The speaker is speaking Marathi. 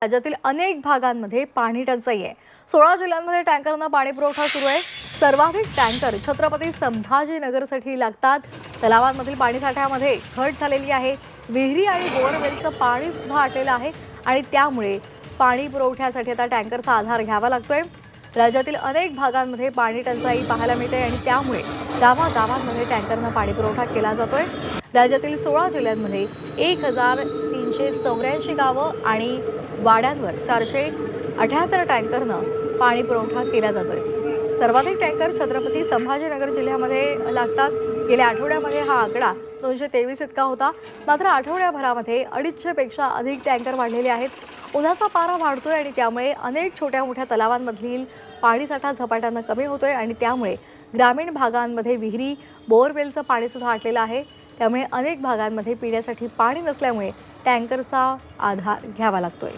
राज्यातील अनेक भागांमध्ये पाणी टंचाई आहे। 16 जिल्ह्यांमध्ये टँकरनं पाणी पुरवठा सुरू आहे। सर्वाधिक टँकर छत्रपती संभाजीनगरसाठी लागतात। तलावांमधील पाणीसाठ्यामध्ये घट झालेली आहे। विहिरी आणि बोअरवेलचं पाणी सुद्धा आटलेलं आहे आणि त्यामुळे पाणी पुरवठ्यासाठी आता टँकरचा आधार घ्यावा लागतोय। राज्यातील अनेक भागांमध्ये पाणी टंचाई पाहायला मिळते आणि त्यामुळे गावागावांमध्ये टँकरनं पाणी पुरवठा केला जातोय। राज्यातील 16 जिल्ह्यांमध्ये 1384 गावं आणि वाड्यांवर 478 टँकरनं पाणी पुरवठा केला जातोय। सर्वाधिक टँकर छत्रपती संभाजीनगर जिल्ह्यामध्ये लागतात। गेल्या आठवड्यामध्ये हा आकडा 223 इतका होता। मात्र आठवड्याभरामध्ये 250 पेक्षा अधिक टँकर वाढलेले आहेत। उन्हाचा पारा वाढतोय आणि त्यामुळे अनेक छोट्या मोठ्या तलावांमधील पाणीसाठा झपाट्यानं कमी होतोय आणि त्यामुळे ग्रामीण भागांमध्ये विहिरी बोअरवेलचं पाणी सुद्धा आटलेलं आहे। त्यामुळे अनेक भागांमध्ये पिण्यासाठी पाणी नसल्यामुळे टँकरचा आधार घ्यावा लागतोय।